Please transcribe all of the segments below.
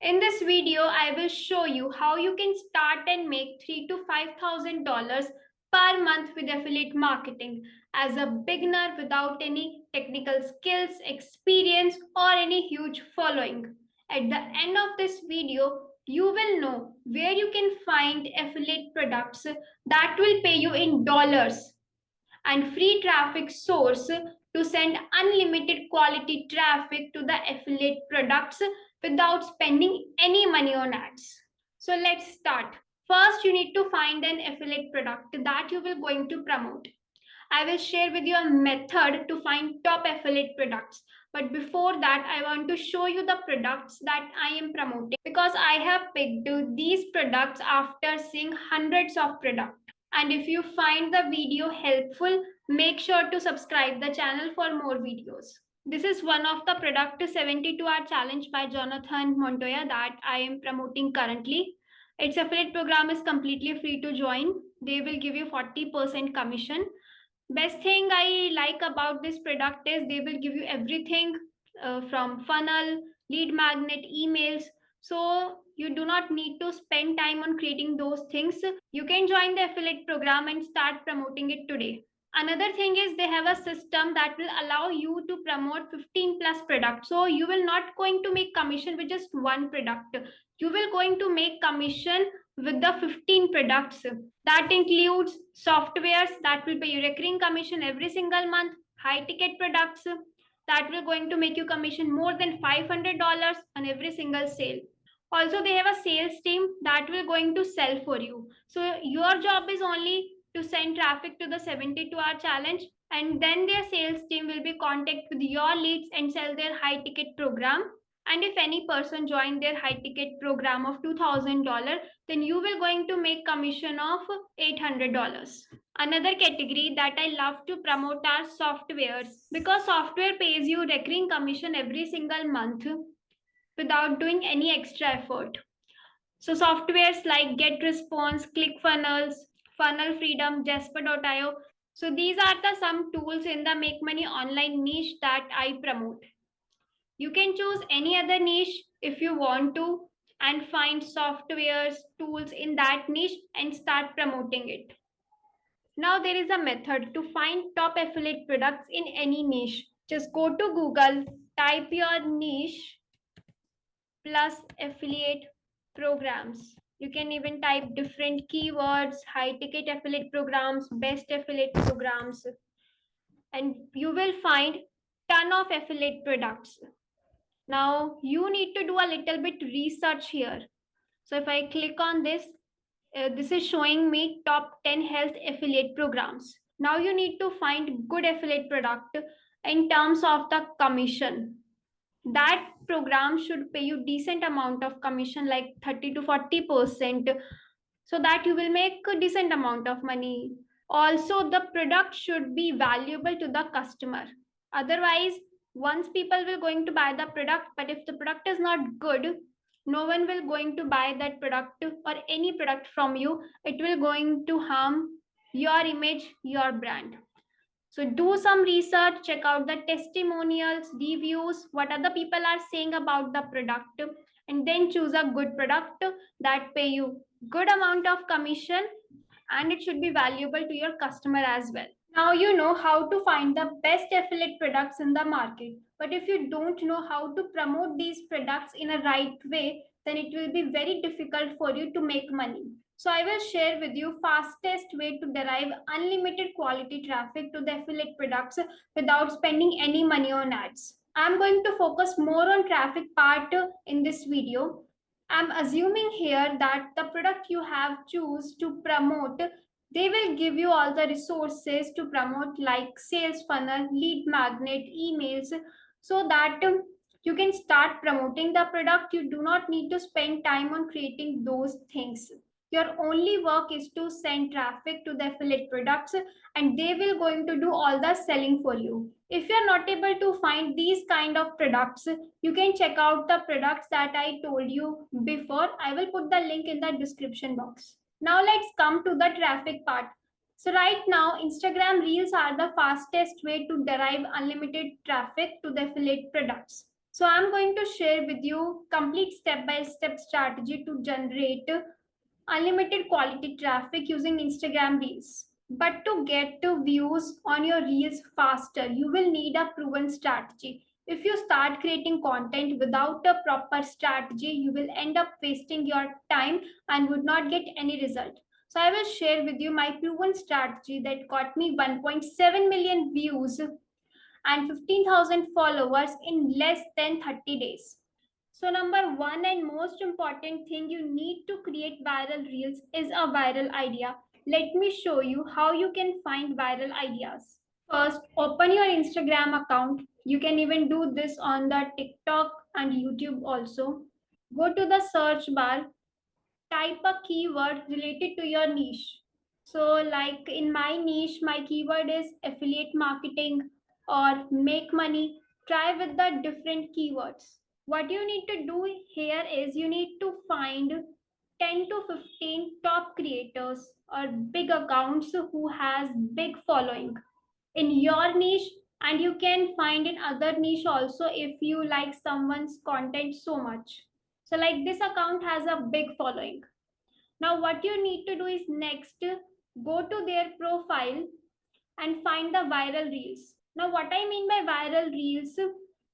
In this video, I will show you how you can start and make $3,000 to $5,000 per month with affiliate marketing as a beginner without any technical skills, experience, or any huge following. At the end of this video, you will know where you can find affiliate products that will pay you in dollars and free traffic source to send unlimited quality traffic to the affiliate products without spending any money on ads. So let's start. First, you need to find an affiliate product that you will going to promote. I will share with you a method to find top affiliate products. But before that, I want to show you the products that I am promoting because I have picked these products after seeing hundreds of products. And if you find the video helpful, make sure to subscribe the channel for more videos. This is one of the product 72-hour challenge by Jonathan Montoya that I am promoting currently. Its affiliate program is completely free to join. They will give you 40% commission. Best thing I like about this product is they will give you everything from funnel, lead magnet, emails. So you do not need to spend time on creating those things. You can join the affiliate program and start promoting it today. Another thing is they have a system that will allow you to promote 15 plus products. So you will not going to make commission with just one product. You will going to make commission with the 15 products. That includes softwares that will pay you recurring commission every single month, high ticket products that will going to make you commission more than $500 on every single sale. Also, they have a sales team that will going to sell for you. So your job is only to send traffic to the 72-hour challenge, and then their sales team will be contact with your leads and sell their high ticket program. And if any person join their high ticket program of $2,000, then you will going to make commission of $800. Another category that I love to promote are softwares because software pays you recurring commission every single month without doing any extra effort. So softwares like GetResponse, ClickFunnels, Funnel Freedom, Jasper.io. So these are the some tools in the Make Money online niche that I promote. You can choose any other niche if you want to and find softwares, tools in that niche and start promoting it. Now there is a method to find top affiliate products in any niche. Just go to Google, type your niche plus affiliate programs. You can even type different keywords, high ticket affiliate programs, best affiliate programs, and you will find ton of affiliate products. Now you need to do a little bit research here. So if I click on this, this is showing me top 10 health affiliate programs. Now you need to find good affiliate product in terms of the commission. That program should pay you decent amount of commission like 30 to 40% so that you will make a decent amount of money. Also, the product should be valuable to the customer. Otherwise, once people will going to buy the product, but if the product is not good, no one will going to buy that product or any product from you. It will going to harm your image, your brand. So do some research, check out the testimonials, reviews, what other people are saying about the product, and then choose a good product that pay you good amount of commission and it should be valuable to your customer as well. Now you know how to find the best affiliate products in the market. But if you don't know how to promote these products in a right way, then it will be very difficult for you to make money. So I will share with you fastest way to derive unlimited quality traffic to the affiliate products without spending any money on ads. I'm going to focus more on traffic part in this video. I'm assuming here that the product you have choose to promote, they will give you all the resources to promote like sales funnel, lead magnet, emails, so that you can start promoting the product. You do not need to spend time on creating those things. Your only work is to send traffic to the affiliate products and they will going to do all the selling for you. If you're not able to find these kind of products, you can check out the products that I told you before. I will put the link in the description box. Now let's come to the traffic part. So right now, Instagram Reels are the fastest way to derive unlimited traffic to the affiliate products. So I'm going to share with you complete step-by-step strategy to generate unlimited quality traffic using Instagram Reels. But to get to views on your Reels faster, you will need a proven strategy. If you start creating content without a proper strategy, you will end up wasting your time and would not get any result. So I will share with you my proven strategy that got me 1.7 million views and 15,000 followers in less than 30 days. So, number one and most important thing you need to create viral reels is a viral idea. Let me show you how you can find viral ideas. First, open your Instagram account. You can even do this on the TikTok and YouTube also. Go to the search bar, type a keyword related to your niche. So, like in my niche, my keyword is affiliate marketing or make money. Try with the different keywords. What you need to do here is you need to find 10 to 15 top creators or big accounts who has big following in your niche, and you can find in other niche also if you like someone's content so much. So like this account has a big following. Now, what you need to do is next go to their profile and find the viral reels. Now, what I mean by viral reels,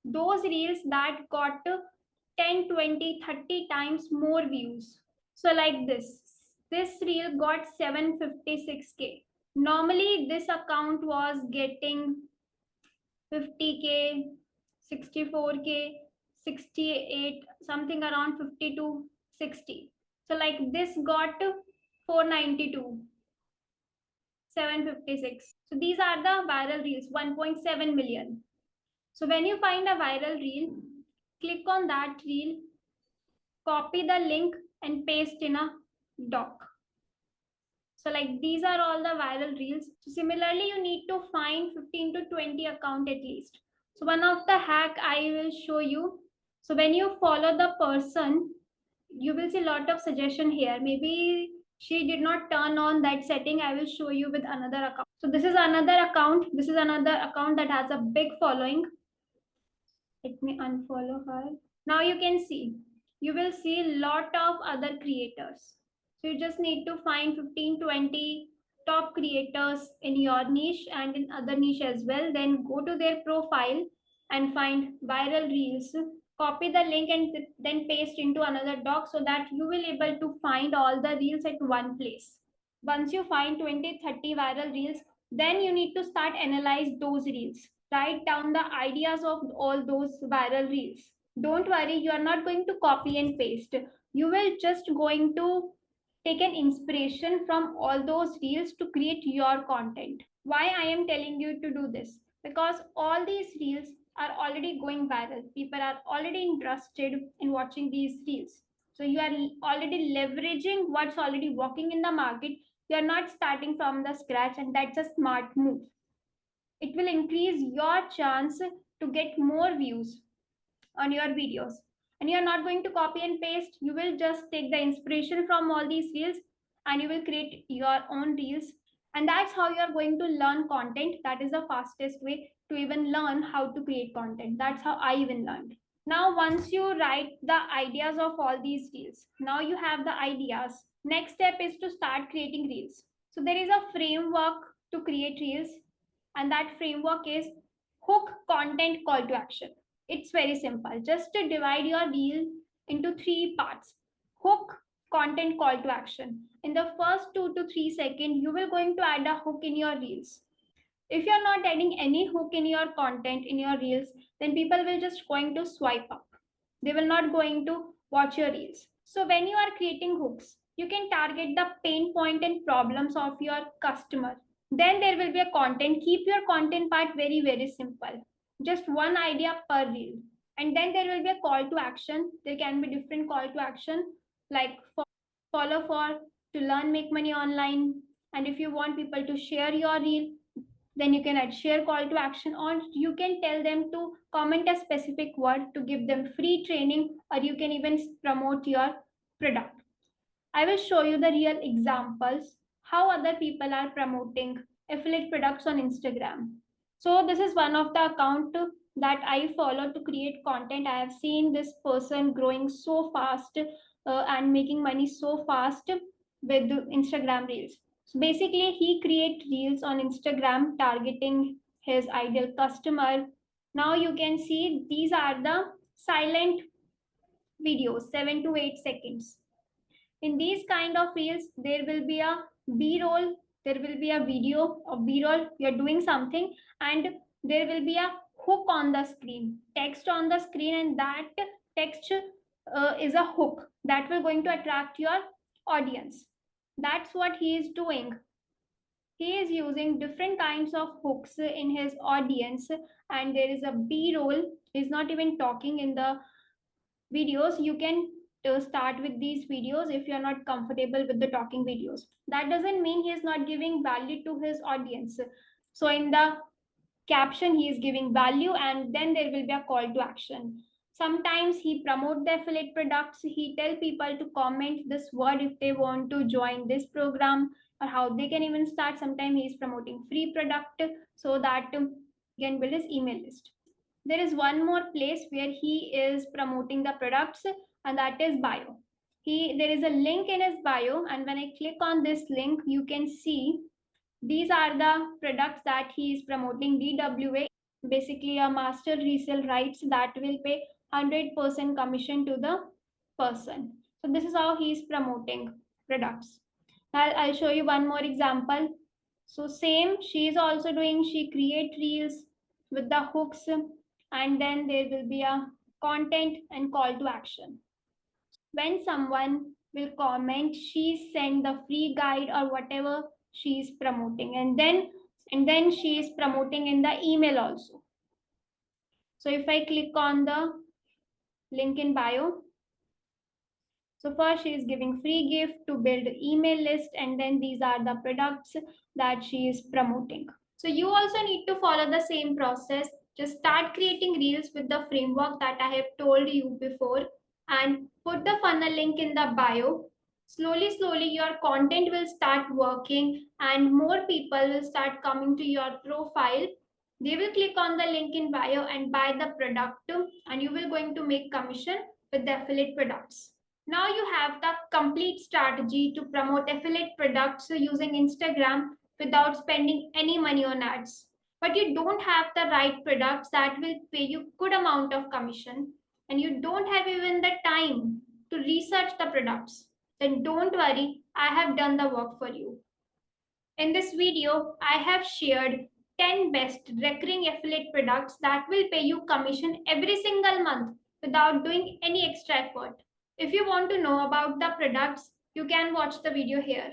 those reels that got 10, 20, 30 times more views. So, like this reel got 756K. Normally, this account was getting 50K, 64K, 68, something around 50 to 60. So like this got 492, 756. So these are the viral reels, 1.7 million. So when you find a viral reel, click on that reel, copy the link and paste in a doc. So like these are all the viral reels. So similarly, you need to find 15 to 20 account at least. So one of the hack I will show you. So when you follow the person, you will see a lot of suggestion here. Maybe she did not turn on that setting. I will show you with another account. So this is another account. This is another account that has a big following. Let me unfollow her. Now you can see, you will see a lot of other creators. So you just need to find 15, 20 top creators in your niche and in other niche as well. Then go to their profile and find viral reels. Copy the link and then paste into another doc so that you will able to find all the reels at one place. Once you find 20, 30 viral reels, then you need to start analyze those reels. Write down the ideas of all those viral reels. Don't worry, you are not going to copy and paste. You will just going to take an inspiration from all those reels to create your content. Why I am telling you to do this? Because all these reels are already going viral. People are already interested in watching these reels. So you are already leveraging what's already working in the market. You are not starting from the scratch, and that's a smart move. It will increase your chance to get more views on your videos. And you're not going to copy and paste. You will just take the inspiration from all these reels and you will create your own reels. And that's how you're going to learn content. That is the fastest way to even learn how to create content. That's how I even learned. Now, once you write the ideas of all these reels, now you have the ideas. Next step is to start creating reels. So there is a framework to create reels, and that framework is hook, content, call to action. It's very simple. Just to divide your reel into three parts: hook, content, call to action. In the first 2 to 3 seconds, you will going to add a hook in your reels. If you're not adding any hook in your content in your reels, then people will just going to swipe up. They will not going to watch your reels. So when you are creating hooks, you can target the pain point and problems of your customer. Then there will be a content. Keep your content part very, very simple. Just one idea per reel. And then there will be a call to action. There can be different call to action, like follow for, to learn, make money online. And if you want people to share your reel, then you can add share call to action, or you can tell them to comment a specific word to give them free training, or you can even promote your product. I will show you the real examples how other people are promoting affiliate products on Instagram. So this is one of the account that I follow to create content, I have seen this person growing so fast and making money so fast with Instagram reels. So basically, he create reels on Instagram targeting his ideal customer. Now you can see these are the silent videos, 7 to 8 seconds. In these kind of reels, there will be a b-roll, there will be a video of b-roll, you're doing something, and there will be a hook on the screen, text on the screen, and that text is a hook that will going to attract your audience. That's what he is doing. He is using different kinds of hooks in his audience, and there is a b-roll. He's not even talking in the videos. You can start with these videos if you're not comfortable with the talking videos. That doesn't mean he is not giving value to his audience. So in the caption he is giving value, and then there will be a call to action. Sometimes he promote the affiliate products. He tell people to comment this word if they want to join this program, or how they can even start. Sometimes he is promoting free product so that he can build his email list. There is one more place where he is promoting the products, and that is bio. There is a link in his bio, and when I click on this link, you can see these are the products that he is promoting. DWA, basically a master resale rights that will pay 100% commission to the person. So this is how he is promoting products. I'll show you one more example. So same, she is also doing, she create reels with the hooks, and then there will be a content and call to action. When someone will comment, she send the free guide or whatever she is promoting, and then she is promoting in the email also. So if I click on the link in bio, so first she is giving free gift to build email list, and then these are the products that she is promoting. So you also need to follow the same process. Just start creating reels with the framework that I have told you before, and put the funnel link in the bio. Slowly, your content will start working, and more people will start coming to your profile. They will click on the link in bio and buy the product, and you will going to make commission with the affiliate products. Now you have the complete strategy to promote affiliate products using Instagram without spending any money on ads. But you don't have the right products that will pay you good amount of commission, and you don't have even the time to research the products. Then don't worry, I have done the work for you. In this video, I have shared 10 best recurring affiliate products that will pay you commission every single month without doing any extra effort. If you want to know about the products, you can watch the video here.